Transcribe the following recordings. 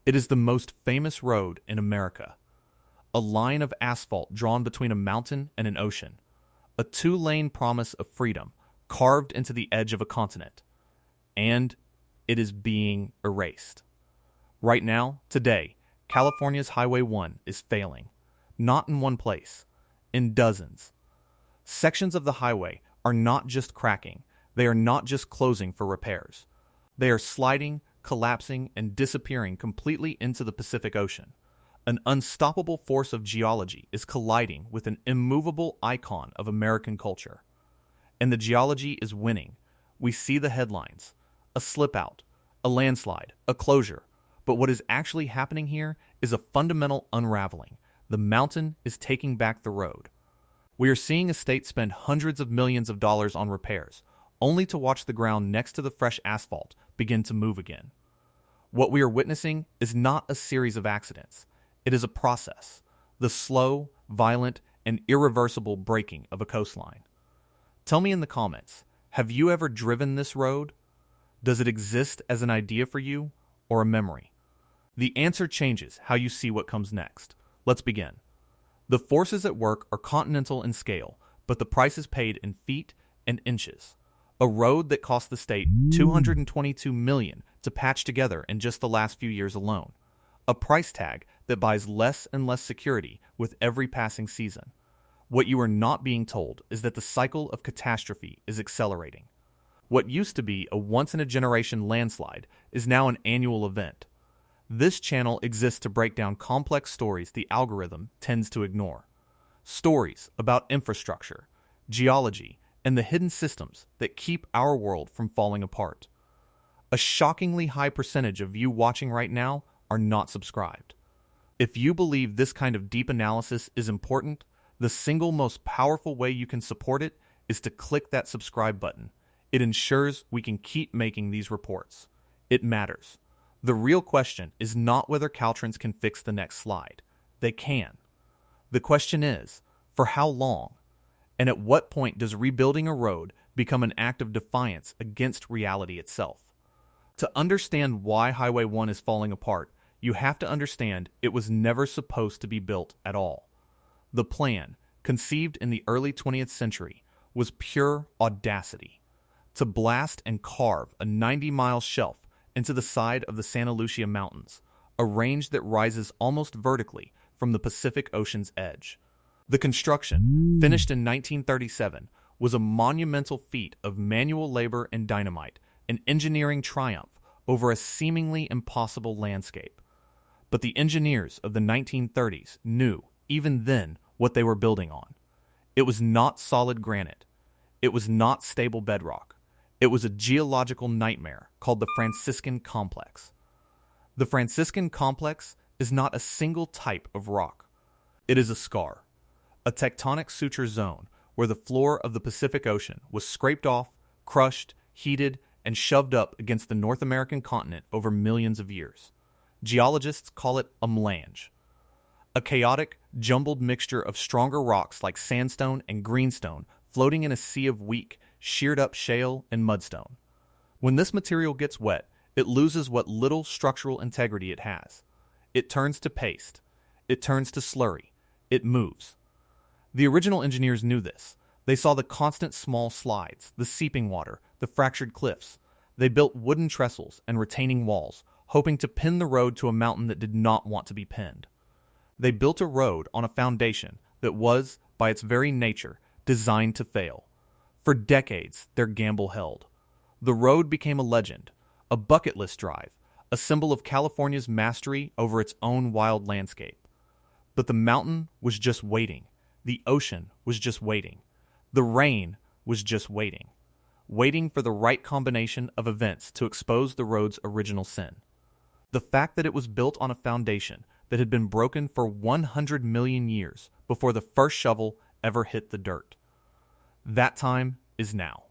It is the most famous road in America. A line of asphalt drawn between a mountain and an ocean. A two-lane promise of freedom carved into the edge of a continent. And it is being erased. Right now, today, California's Highway 1 is failing. Not in one place, in dozens. Sections of the highway are not just cracking, they are not just closing for repairs. They are sliding, collapsing, and disappearing completely into the Pacific Ocean. An unstoppable force of geology is colliding with an immovable icon of American culture. And the geology is winning. We see the headlines. A slip out, a landslide, a closure. But what is actually happening here is a fundamental unraveling. The mountain is taking back the road. We are seeing a state spend hundreds of millions of dollars on repairs, only to watch the ground next to the fresh asphalt begin to move again. What we are witnessing is not a series of accidents. It is a process, the slow, violent, and irreversible breaking of a coastline. Tell me in the comments, have you ever driven this road? Does it exist as an idea for you or a memory? The answer changes how you see what comes next. Let's begin. The forces at work are continental in scale, but the price is paid in feet and inches. A road that cost the state $222 million to patch together in just the last few years alone. A price tag that buys less and less security with every passing season. What you are not being told is that the cycle of catastrophe is accelerating. What used to be a once-in-a-generation landslide is now an annual event. This channel exists to break down complex stories the algorithm tends to ignore. Stories about infrastructure, geology, and the hidden systems that keep our world from falling apart. A shockingly high percentage of you watching right now are not subscribed. If you believe this kind of deep analysis is important, the single most powerful way you can support it is to click that subscribe button. It ensures we can keep making these reports. It matters. The real question is not whether Caltrans can fix the next slide. They can. The question is, for how long? And at what point does rebuilding a road become an act of defiance against reality itself? To understand why Highway 1 is falling apart, you have to understand it was never supposed to be built at all. The plan, conceived in the early 20th century, was pure audacity. To blast and carve a 90-mile shelf into the side of the Santa Lucia Mountains, a range that rises almost vertically from the Pacific Ocean's edge. The construction, finished in 1937, was a monumental feat of manual labor and dynamite, an engineering triumph over a seemingly impossible landscape. But the engineers of the 1930s knew, even then, what they were building on. It was not solid granite. It was not stable bedrock. It was a geological nightmare called the Franciscan Complex. The Franciscan Complex is not a single type of rock. It is a scar, a tectonic suture zone where the floor of the Pacific Ocean was scraped off, crushed, heated, and shoved up against the North American continent over millions of years. Geologists call it a melange. A chaotic, jumbled mixture of stronger rocks like sandstone and greenstone floating in a sea of weak, sheared-up shale and mudstone. When this material gets wet, it loses what little structural integrity it has. It turns to paste. It turns to slurry. It moves. The original engineers knew this. They saw the constant small slides, the seeping water, the fractured cliffs. They built wooden trestles and retaining walls, hoping to pin the road to a mountain that did not want to be pinned. They built a road on a foundation that was, by its very nature, designed to fail. For decades, their gamble held. The road became a legend, a bucket list drive, a symbol of California's mastery over its own wild landscape. But the mountain was just waiting. The ocean was just waiting. The rain was just waiting. Waiting for the right combination of events to expose the road's original sin. The fact that it was built on a foundation that had been broken for 100 million years before the first shovel ever hit the dirt. That time is now.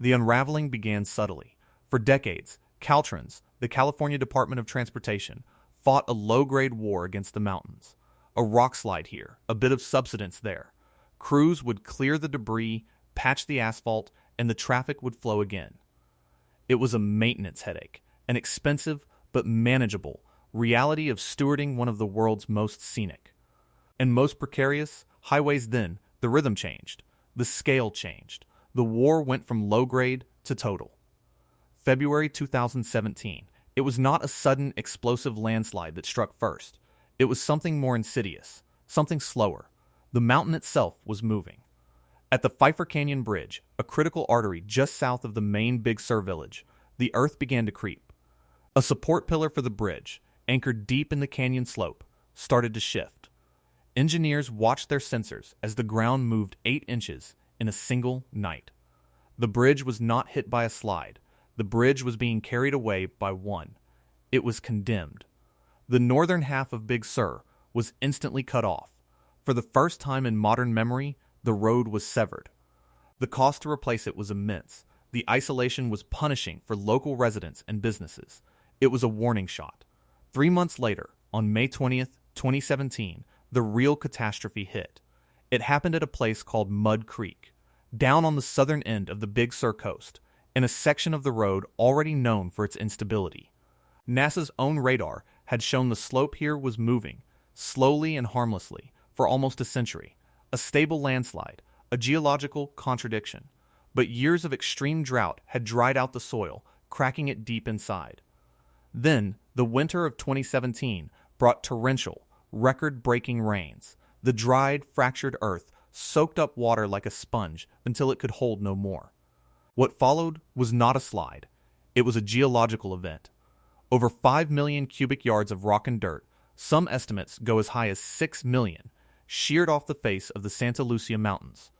The unraveling began subtly. For decades, Caltrans, the California Department of Transportation, fought a low-grade war against the mountains. A rock slide here, a bit of subsidence there. Crews would clear the debris, patch the asphalt, and the traffic would flow again. It was a maintenance headache, an expensive but manageable reality of stewarding one of the world's most scenic and most precarious highways. Then the rhythm changed, the scale changed. The war went from low grade to total. February 2017. It was not a sudden explosive landslide that struck first. It was something more insidious, something slower. The mountain itself was moving. At the Pfeiffer Canyon Bridge, a critical artery just south of the main Big Sur village, the earth began to creep. A support pillar for the bridge, anchored deep in the canyon slope, started to shift. Engineers watched their sensors as the ground moved 8 inches in a single night. The bridge was not hit by a slide. The bridge was being carried away by one. It was condemned. The northern half of Big Sur was instantly cut off. For the first time in modern memory, the road was severed. The cost to replace it was immense. The isolation was punishing for local residents and businesses. It was a warning shot. 3 months later, on May 20th, 2017, the real catastrophe hit. It happened at a place called Mud Creek, down on the southern end of the Big Sur coast, in a section of the road already known for its instability. NASA's own radar had shown the slope here was moving, slowly and harmlessly, for almost a century. A stable landslide, a geological contradiction. But years of extreme drought had dried out the soil, cracking it deep inside. Then, the winter of 2017 brought torrential, record-breaking rains. The dried, fractured earth soaked up water like a sponge until it could hold no more. What followed was not a slide. It was a geological event. Over 5 million cubic yards of rock and dirt, some estimates go as high as 6 million, sheared off the face of the Santa Lucia Mountains.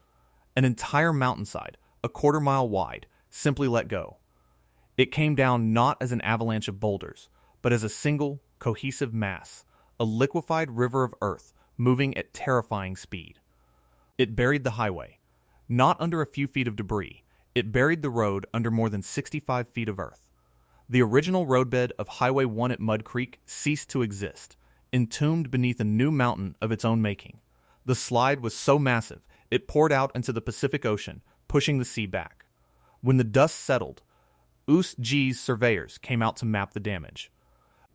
An entire mountainside, a quarter-mile wide, simply let go. It came down not as an avalanche of boulders, but as a single, cohesive mass, a liquefied river of earth moving at terrifying speed. It buried the highway, not under a few feet of debris. It buried the road under more than 65 feet of earth. The original roadbed of Highway 1 at Mud Creek ceased to exist, entombed beneath a new mountain of its own making. The slide was so massive, it poured out into the Pacific Ocean, pushing the sea back. When the dust settled, USG's surveyors came out to map the damage.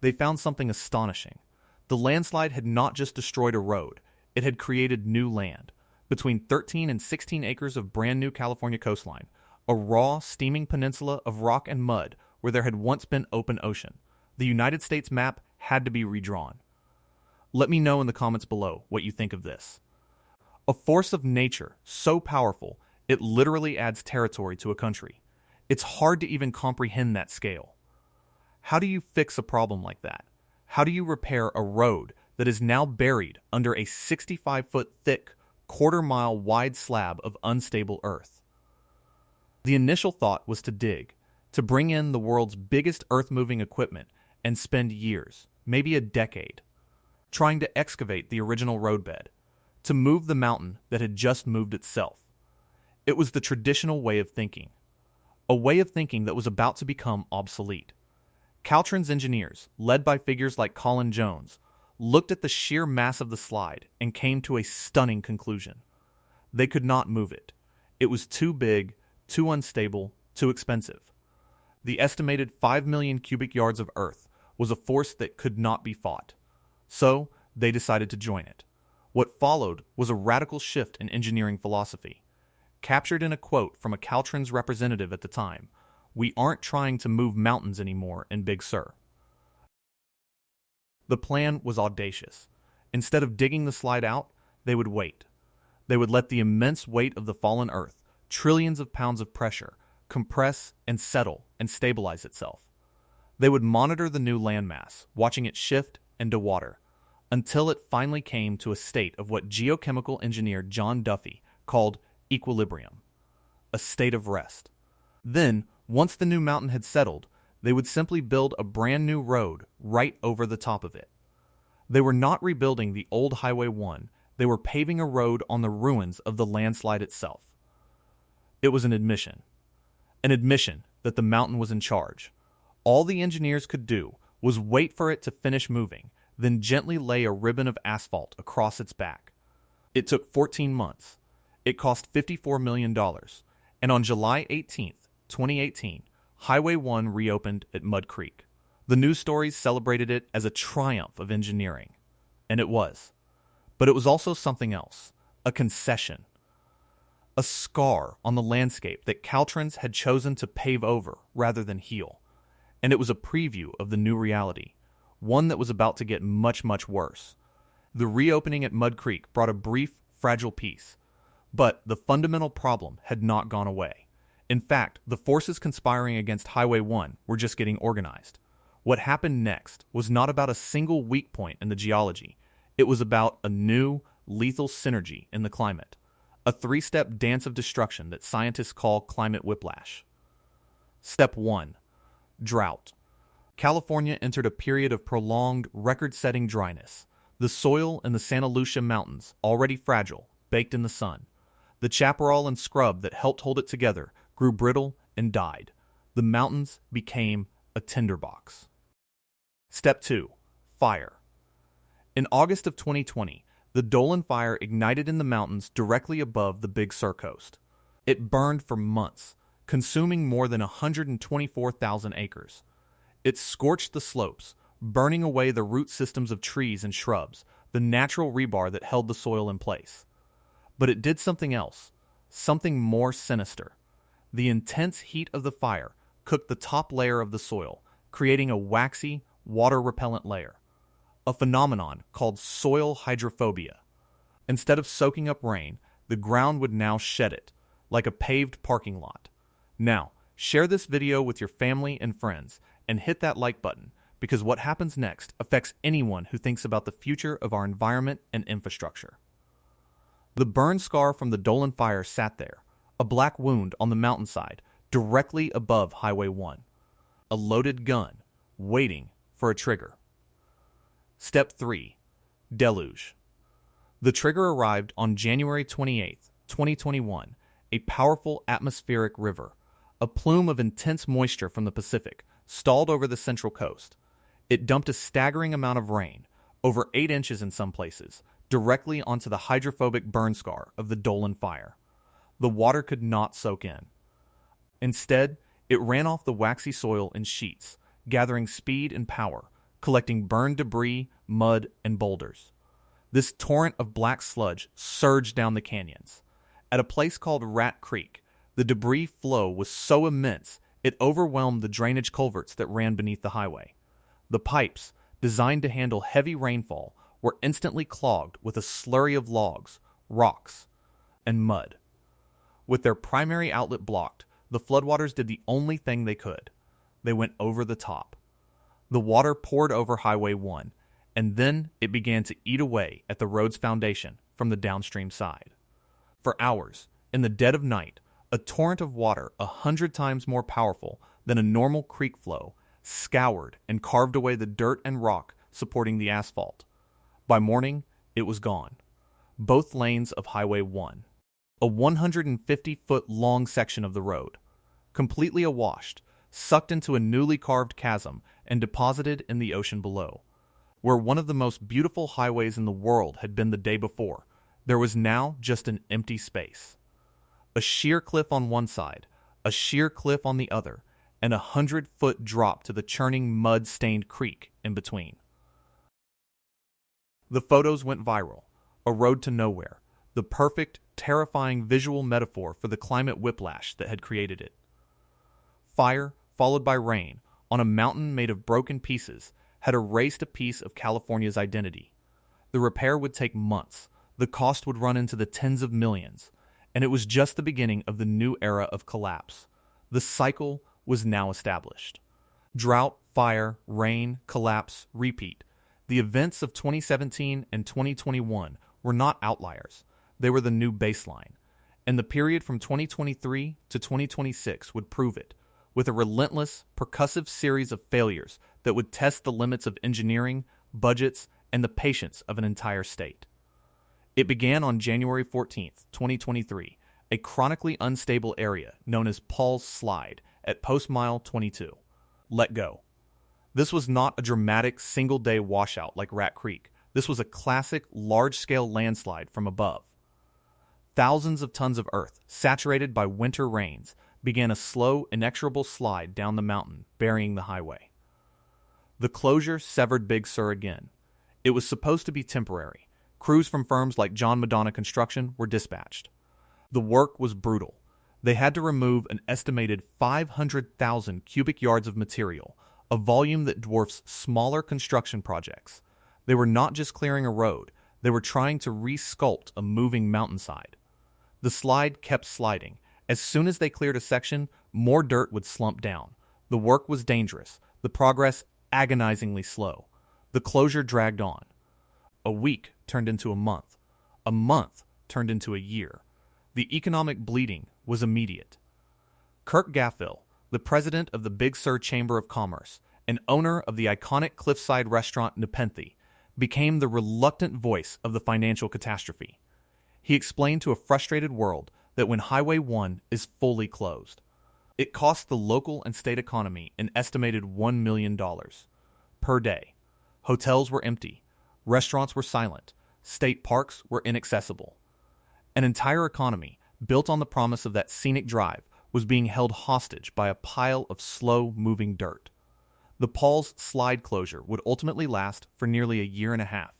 They found something astonishing. The landslide had not just destroyed a road, it had created new land. Between 13 and 16 acres of brand new California coastline, a raw, steaming peninsula of rock and mud where there had once been open ocean. The United States map had to be redrawn. Let me know in the comments below what you think of this. A force of nature so powerful, it literally adds territory to a country. It's hard to even comprehend that scale. How do you fix a problem like that? How do you repair a road that is now buried under a 65-foot thick, quarter-mile wide slab of unstable earth? The initial thought was to dig, to bring in the world's biggest earth-moving equipment and spend years, maybe a decade, trying to excavate the original roadbed, to move the mountain that had just moved itself. It was the traditional way of thinking, a way of thinking that was about to become obsolete. Caltrans engineers, led by figures like Colin Jones, looked at the sheer mass of the slide and came to a stunning conclusion. They could not move it. It was too big, too unstable, too expensive. The estimated 5 million cubic yards of earth was a force that could not be fought. So, they decided to join it. What followed was a radical shift in engineering philosophy. Captured in a quote from a Caltrans representative at the time, "We aren't trying to move mountains anymore in Big Sur." The plan was audacious. Instead of digging the slide out, they would wait. They would let the immense weight of the fallen earth, trillions of pounds of pressure, compress and settle and stabilize itself. They would monitor the new landmass, watching it shift and dewater, until it finally came to a state of what geochemical engineer John Duffy called equilibrium, a state of rest. Then, once the new mountain had settled, they would simply build a brand new road right over the top of it. They were not rebuilding the old Highway 1, they were paving a road on the ruins of the landslide itself. It was an admission that the mountain was in charge. All the engineers could do was wait for it to finish moving, then gently lay a ribbon of asphalt across its back. It took 14 months. It cost $54 million, and on July 18, 2018, Highway 1 reopened at Mud Creek. The news stories celebrated it as a triumph of engineering, and it was. But it was also something else, a concession. A scar on the landscape that Caltrans had chosen to pave over rather than heal. And it was a preview of the new reality, one that was about to get much, much worse. The reopening at Mud Creek brought a brief, fragile peace, but the fundamental problem had not gone away. In fact, the forces conspiring against Highway 1 were just getting organized. What happened next was not about a single weak point in the geology. It was about a new, lethal synergy in the climate. A three-step dance of destruction that scientists call climate whiplash. Step 1. Drought. California entered a period of prolonged, record-setting dryness. The soil in the Santa Lucia Mountains, already fragile, baked in the sun. The chaparral and scrub that helped hold it together grew brittle and died. The mountains became a tinderbox. Step 2. Fire. In August of 2020, the Dolan Fire ignited in the mountains directly above the Big Sur coast. It burned for months, consuming more than 124,000 acres. It scorched the slopes, burning away the root systems of trees and shrubs, the natural rebar that held the soil in place. But it did something else, something more sinister. The intense heat of the fire cooked the top layer of the soil, creating a waxy, water-repellent layer. A phenomenon called soil hydrophobia. Instead of soaking up rain, the ground would now shed it, like a paved parking lot. Now, share this video with your family and friends, and hit that like button, because what happens next affects anyone who thinks about the future of our environment and infrastructure. The burn scar from the Dolan Fire sat there, a black wound on the mountainside, directly above Highway 1. A loaded gun, waiting for a trigger. Step 3. Deluge. The trigger arrived on January 28, 2021, a powerful atmospheric river. A plume of intense moisture from the Pacific stalled over the central coast. It dumped a staggering amount of rain, over 8 inches in some places, directly onto the hydrophobic burn scar of the Dolan Fire. The water could not soak in. Instead, it ran off the waxy soil in sheets, gathering speed and power, collecting burned debris, mud, and boulders. This torrent of black sludge surged down the canyons. At a place called Rat Creek, the debris flow was so immense it overwhelmed the drainage culverts that ran beneath the highway. The pipes, designed to handle heavy rainfall, were instantly clogged with a slurry of logs, rocks, and mud. With their primary outlet blocked, the floodwaters did the only thing they could. They went over the top. The water poured over Highway 1, and then it began to eat away at the road's foundation from the downstream side. For hours, in the dead of night, a torrent of water 100 times more powerful than a normal creek flow scoured and carved away the dirt and rock supporting the asphalt. By morning, it was gone. Both lanes of Highway 1. A 150-foot long section of the road. Completely awashed, sucked into a newly carved chasm and deposited in the ocean below. Where one of the most beautiful highways in the world had been the day before, there was now just an empty space. A sheer cliff on one side, a sheer cliff on the other, and a 100-foot drop to the churning mud-stained creek in between. The photos went viral. A road to nowhere. The perfect, terrifying visual metaphor for the climate whiplash that had created it. Fire, followed by rain, on a mountain made of broken pieces, had erased a piece of California's identity. The repair would take months. The cost would run into the tens of millions. And it was just the beginning of the new era of collapse. The cycle was now established. Drought, fire, rain, collapse, repeat. The events of 2017 and 2021 were not outliers. They were the new baseline. And the period from 2023 to 2026 would prove it, with a relentless, percussive series of failures that would test the limits of engineering, budgets, and the patience of an entire state. It began on January 14, 2023, a chronically unstable area known as Paul's Slide at Post Mile 22. Let go. This was not a dramatic single-day washout like Rat Creek. This was a classic large-scale landslide from above. Thousands of tons of earth, saturated by winter rains, began a slow, inexorable slide down the mountain, burying the highway. The closure severed Big Sur again. It was supposed to be temporary. Crews from firms like John Madonna Construction were dispatched. The work was brutal. They had to remove an estimated 500,000 cubic yards of material, a volume that dwarfs smaller construction projects. They were not just clearing a road, they were trying to re-sculpt a moving mountainside. The slide kept sliding. As soon as they cleared a section, more dirt would slump down. The work was dangerous, the progress agonizingly slow. The closure dragged on. A week turned into a month. A month turned into a year. The economic bleeding was immediate. Kirk Gaffil, the president of the Big Sur Chamber of Commerce and owner of the iconic cliffside restaurant Nepenthe, became the reluctant voice of the financial catastrophe. He explained to a frustrated world that when Highway 1 is fully closed, it costs the local and state economy an estimated $1 million per day. Hotels were empty, restaurants were silent, state parks were inaccessible. An entire economy, built on the promise of that scenic drive, was being held hostage by a pile of slow-moving dirt. The Paul's Slide closure would ultimately last for nearly a year and a half.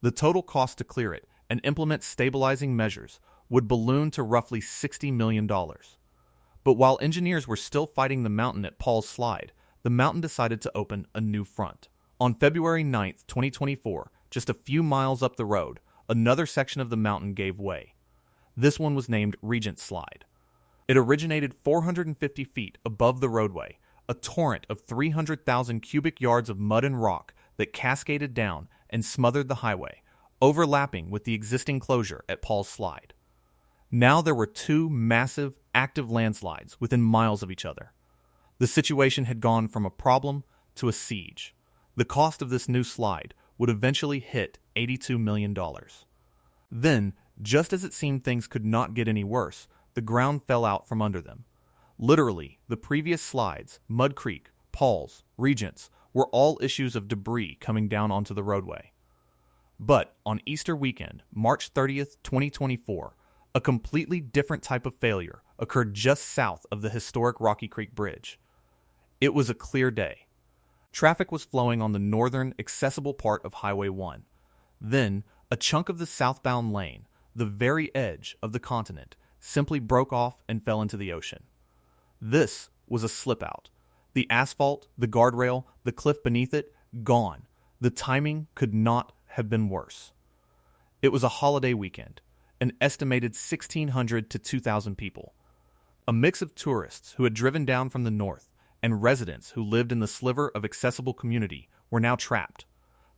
The total cost to clear it and implement stabilizing measures would balloon to roughly $60 million. But while engineers were still fighting the mountain at Paul's Slide, the mountain decided to open a new front. On February 9, 2024, just a few miles up the road, another section of the mountain gave way. This one was named Regent Slide. It originated 450 feet above the roadway, a torrent of 300,000 cubic yards of mud and rock that cascaded down and smothered the highway, overlapping with the existing closure at Paul's Slide. Now there were two massive, active landslides within miles of each other. The situation had gone from a problem to a siege. The cost of this new slide would eventually hit $82 million. Then, just as it seemed things could not get any worse, the ground fell out from under them. Literally, the previous slides, Mud Creek, Paul's, Regents, were all issues of debris coming down onto the roadway. But on Easter weekend, March 30th, 2024, a completely different type of failure occurred just south of the historic Rocky Creek Bridge. It was a clear day. Traffic was flowing on the northern, accessible part of Highway 1. Then, a chunk of the southbound lane, the very edge of the continent, simply broke off and fell into the ocean. This was a slip-out. The asphalt, the guardrail, the cliff beneath it, gone. The timing could not have been worse. It was a holiday weekend, an estimated 1,600 to 2,000 people. A mix of tourists who had driven down from the north and residents who lived in the sliver of accessible community were now trapped.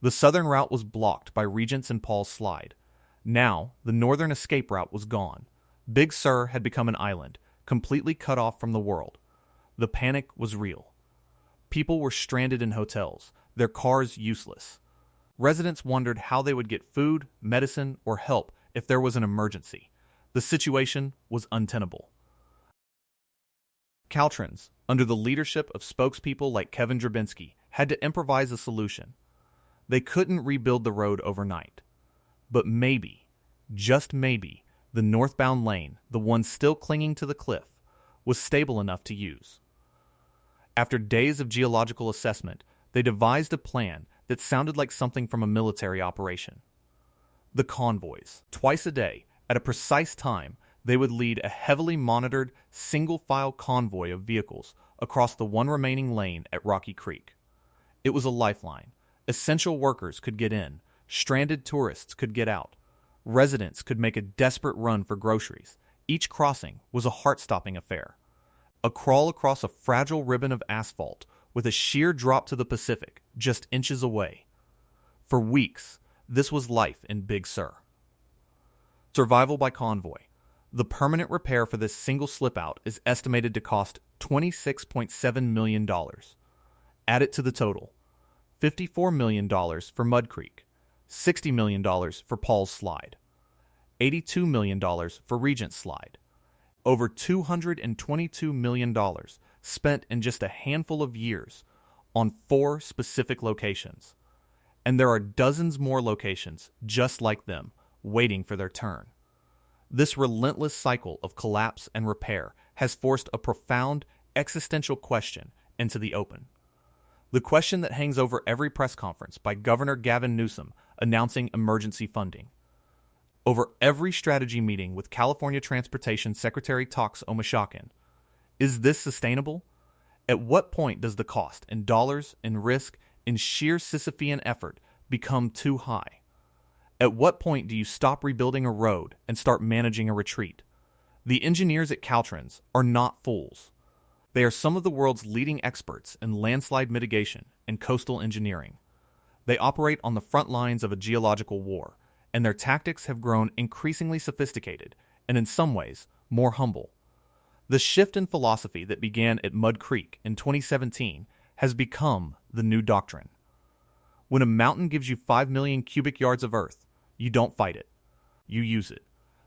The southern route was blocked by Regents and Paul's Slide. Now, the northern escape route was gone. Big Sur had become an island, completely cut off from the world. The panic was real. People were stranded in hotels, their cars useless. Residents wondered how they would get food, medicine, or help if there was an emergency. The situation was untenable. Caltrans, under the leadership of spokespeople like Kevin Drabinski, had to improvise a solution. They couldn't rebuild the road overnight. But maybe, just maybe, the northbound lane, the one still clinging to the cliff, was stable enough to use. After days of geological assessment, they devised a plan that sounded like something from a military operation. The convoys. Twice a day, at a precise time, they would lead a heavily monitored, single-file convoy of vehicles across the one remaining lane at Rocky Creek. It was a lifeline. Essential workers could get in. Stranded tourists could get out. Residents could make a desperate run for groceries. Each crossing was a heart-stopping affair. A crawl across a fragile ribbon of asphalt with a sheer drop to the Pacific just inches away. For weeks, this was life in Big Sur. Survival by convoy. The permanent repair for this single slip-out is estimated to cost $26.7 million. Add it to the total. $54 million for Mud Creek, $60 million for Paul's Slide, $82 million for Regent's Slide, over $222 million spent in just a handful of years on 4 specific locations. And there are dozens more locations just like them, waiting for their turn. This relentless cycle of collapse and repair has forced a profound existential question into the open. The question that hangs over every press conference by Governor Gavin Newsom announcing emergency funding. Over every strategy meeting with California Transportation Secretary Tox Omashakin. Is this sustainable? At what point does the cost in dollars, in risk, in sheer Sisyphean effort become too high? At what point do you stop rebuilding a road and start managing a retreat? The engineers at Caltrans are not fools. They are some of the world's leading experts in landslide mitigation and coastal engineering. They operate on the front lines of a geological war, and their tactics have grown increasingly sophisticated and, in some ways, more humble. The shift in philosophy that began at Mud Creek in 2017 has become the new doctrine. When a mountain gives you 5 million cubic yards of earth, you don't fight it. You use it.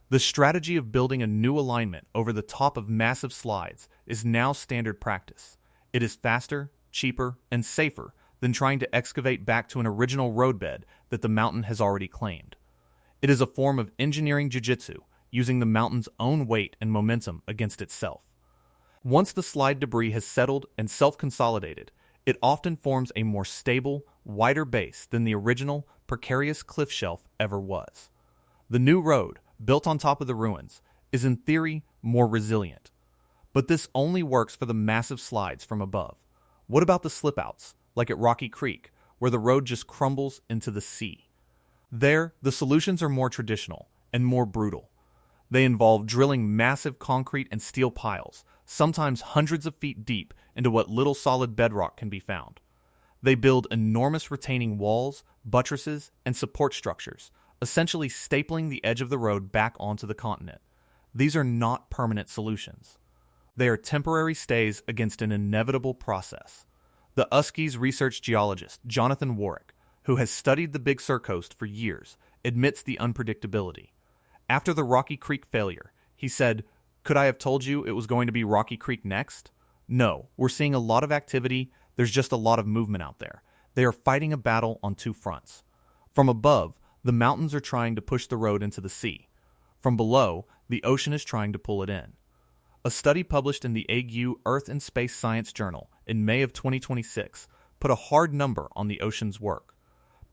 The strategy of building a new alignment over the top of massive slides is now standard practice. It is faster, cheaper, and safer than trying to excavate back to an original roadbed that the mountain has already claimed. It is a form of engineering jiu-jitsu, using the mountain's own weight and momentum against itself. Once the slide debris has settled and self-consolidated, it often forms a more stable, wider base than the original, precarious cliff shelf ever was. The new road, built on top of the ruins, is in theory more resilient. But this only works for the massive slides from above. What about the slip-outs, like at Rocky Creek, where the road just crumbles into the sea? There, the solutions are more traditional and more brutal. They involve drilling massive concrete and steel piles, sometimes hundreds of feet deep, into what little solid bedrock can be found. They build enormous retaining walls, buttresses, and support structures, essentially stapling the edge of the road back onto the continent. These are not permanent solutions. They are temporary stays against an inevitable process. The USCI's research geologist, Jonathan Warwick, who has studied the Big Sur coast for years, admits the unpredictability. After the Rocky Creek failure, he said, "Could I have told you it was going to be Rocky Creek next? No, we're seeing a lot of activity. There's just a lot of movement out there. They are fighting a battle on two fronts. From above, the mountains are trying to push the road into the sea. From below, the ocean is trying to pull it in." A study published in the AGU Earth and Space Science Journal in May of 2026 put a hard number on the ocean's work.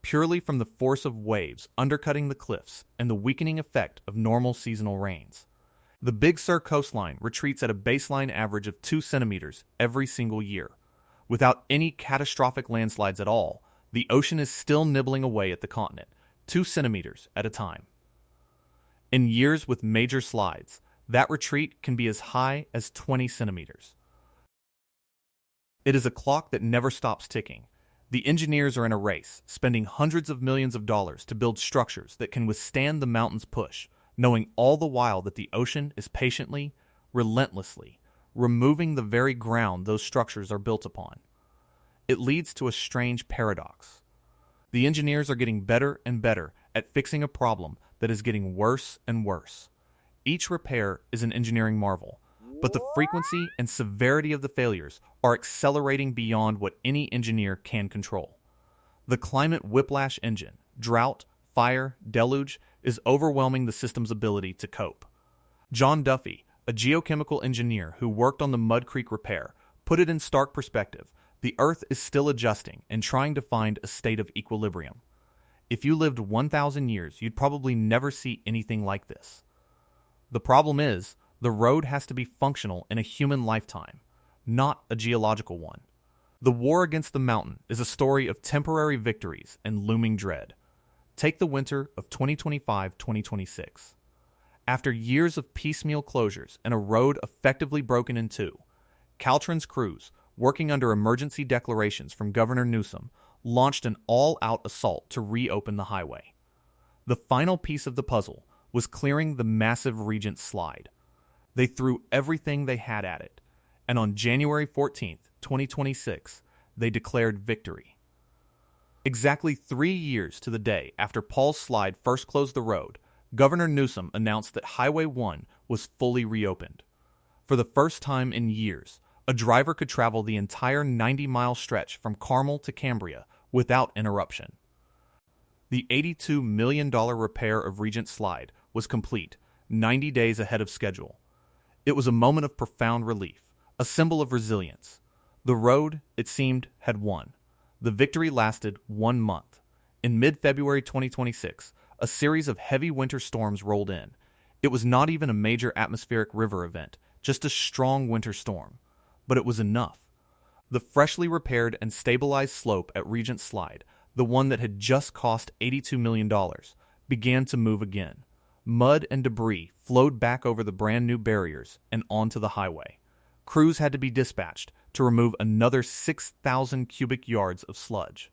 Purely from the force of waves undercutting the cliffs and the weakening effect of normal seasonal rains. The Big Sur coastline retreats at a baseline average of 2 centimeters every single year. Without any catastrophic landslides at all, the ocean is still nibbling away at the continent, 2 centimeters at a time. In years with major slides, that retreat can be as high as 20 centimeters. It is a clock that never stops ticking. The engineers are in a race, spending hundreds of millions of dollars to build structures that can withstand the mountain's push, knowing all the while that the ocean is patiently, relentlessly, removing the very ground those structures are built upon. It leads to a strange paradox. The engineers are getting better and better at fixing a problem that is getting worse and worse. Each repair is an engineering marvel, but the frequency and severity of the failures are accelerating beyond what any engineer can control. The climate whiplash engine, drought, fire, deluge, is overwhelming the system's ability to cope. John Duffy, a geochemical engineer who worked on the Mud Creek repair, put it in stark perspective. The Earth is still adjusting and trying to find a state of equilibrium. If you lived 1,000 years, you'd probably never see anything like this. The problem is, the road has to be functional in a human lifetime, not a geological one. The war against the mountain is a story of temporary victories and looming dread. Take the winter of 2025-2026. After years of piecemeal closures and a road effectively broken in two, Caltrans crews, working under emergency declarations from Governor Newsom, launched an all-out assault to reopen the highway. The final piece of the puzzle was clearing the massive Regent Slide. They threw everything they had at it, and on January 14th, 2026, they declared victory. Exactly 3 years to the day after Paul's Slide first closed the road, Governor Newsom announced that Highway 1 was fully reopened. For the first time in years, a driver could travel the entire 90-mile stretch from Carmel to Cambria without interruption. The $82 million repair of Regent Slide was complete, 90 days ahead of schedule. It was a moment of profound relief, a symbol of resilience. The road, it seemed, had won. The victory lasted 1 month. In mid-February 2026, a series of heavy winter storms rolled in. It was not even a major atmospheric river event, just a strong winter storm. But it was enough. The freshly repaired and stabilized slope at Regent Slide, the one that had just cost $82 million, began to move again. Mud and debris flowed back over the brand new barriers and onto the highway. Crews had to be dispatched to remove another 6,000 cubic yards of sludge.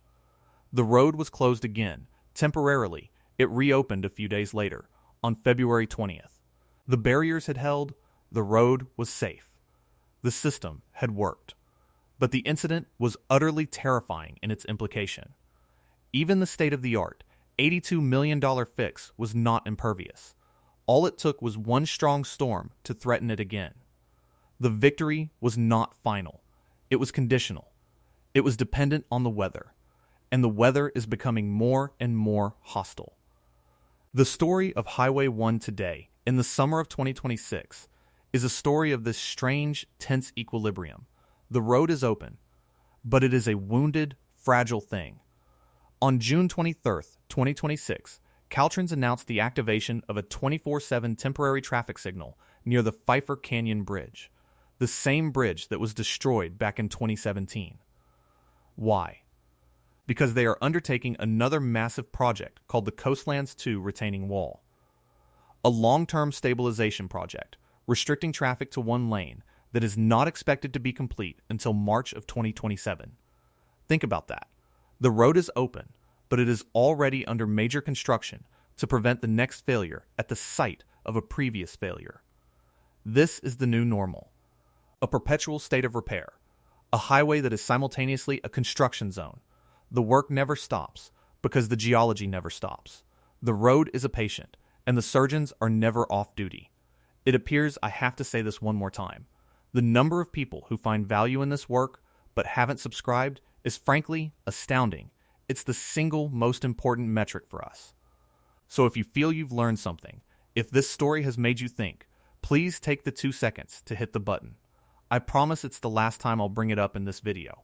The road was closed again, temporarily. It reopened a few days later, on February 20th. The barriers had held, the road was safe. The system had worked. But the incident was utterly terrifying in its implication. Even the state-of-the-art, $82 million fix was not impervious. All it took was one strong storm to threaten it again. The victory was not final. It was conditional. It was dependent on the weather. And the weather is becoming more and more hostile. The story of Highway 1 today, in the summer of 2026, is a story of this strange, tense equilibrium. The road is open, but it is a wounded, fragile thing. On June 23rd, 2026, Caltrans announced the activation of a 24/7 temporary traffic signal near the Pfeiffer Canyon Bridge, the same bridge that was destroyed back in 2017. Why? Because they are undertaking another massive project called the Coastlands 2 retaining wall. A long-term stabilization project, restricting traffic to one lane, that is not expected to be complete until March of 2027. Think about that. The road is open, but it is already under major construction to prevent the next failure at the site of a previous failure. This is the new normal. A perpetual state of repair. A highway that is simultaneously a construction zone. The work never stops because the geology never stops. The road is a patient, and the surgeons are never off duty. It appears I have to say this one more time. The number of people who find value in this work but haven't subscribed is frankly astounding. It's the single most important metric for us. So if you feel you've learned something, if this story has made you think, please take the 2 seconds to hit the button. I promise it's the last time I'll bring it up in this video.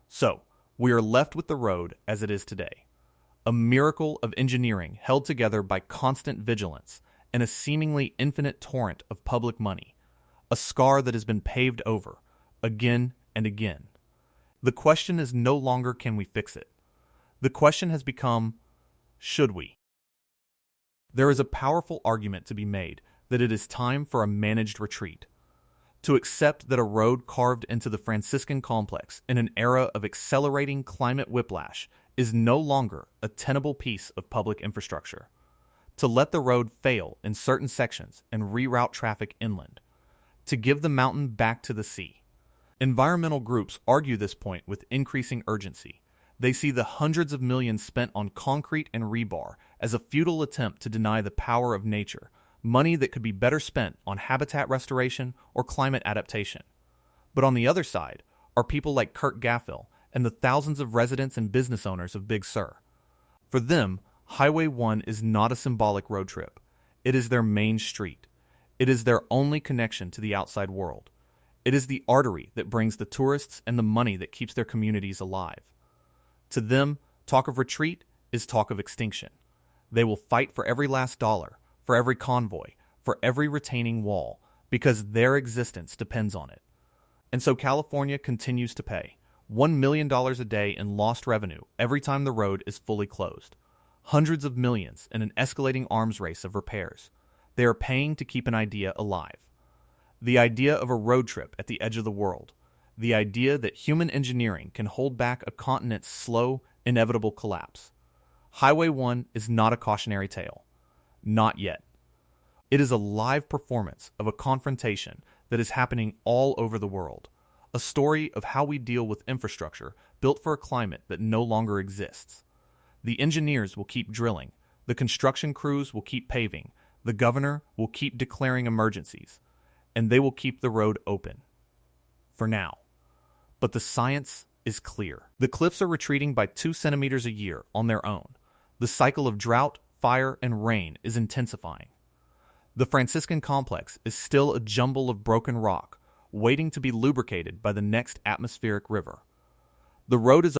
So, we are left with the road as it is today. A miracle of engineering held together by constant vigilance and a seemingly infinite torrent of public money. A scar that has been paved over, again and again. The question is no longer can we fix it. The question has become, should we? There is a powerful argument to be made that it is time for a managed retreat. To accept that a road carved into the Franciscan complex in an era of accelerating climate whiplash is no longer a tenable piece of public infrastructure. To let the road fail in certain sections and reroute traffic inland. To give the mountain back to the sea. Environmental groups argue this point with increasing urgency. They see the hundreds of millions spent on concrete and rebar as a futile attempt to deny the power of nature, money that could be better spent on habitat restoration or climate adaptation. But on the other side are people like Kurt Gaffel and the thousands of residents and business owners of Big Sur. For them, Highway 1 is not a symbolic road trip. It is their main street. It is their only connection to the outside world. It is the artery that brings the tourists and the money that keeps their communities alive. To them, talk of retreat is talk of extinction. They will fight for every last dollar, for every convoy, for every retaining wall, because their existence depends on it. And so California continues to pay $1 million a day in lost revenue every time the road is fully closed. Hundreds of millions in an escalating arms race of repairs. They are paying to keep an idea alive. The idea of a road trip at the edge of the world. The idea that human engineering can hold back a continent's slow, inevitable collapse. Highway 1 is not a cautionary tale. Not yet. It is a live performance of a confrontation that is happening all over the world. A story of how we deal with infrastructure built for a climate that no longer exists. The engineers will keep drilling. The construction crews will keep paving. The governor will keep declaring emergencies, and they will keep the road open. For now. But the science is clear. The cliffs are retreating by 2 centimeters a year on their own. The cycle of drought, fire, and rain is intensifying. The Franciscan complex is still a jumble of broken rock, waiting to be lubricated by the next atmospheric river. The road is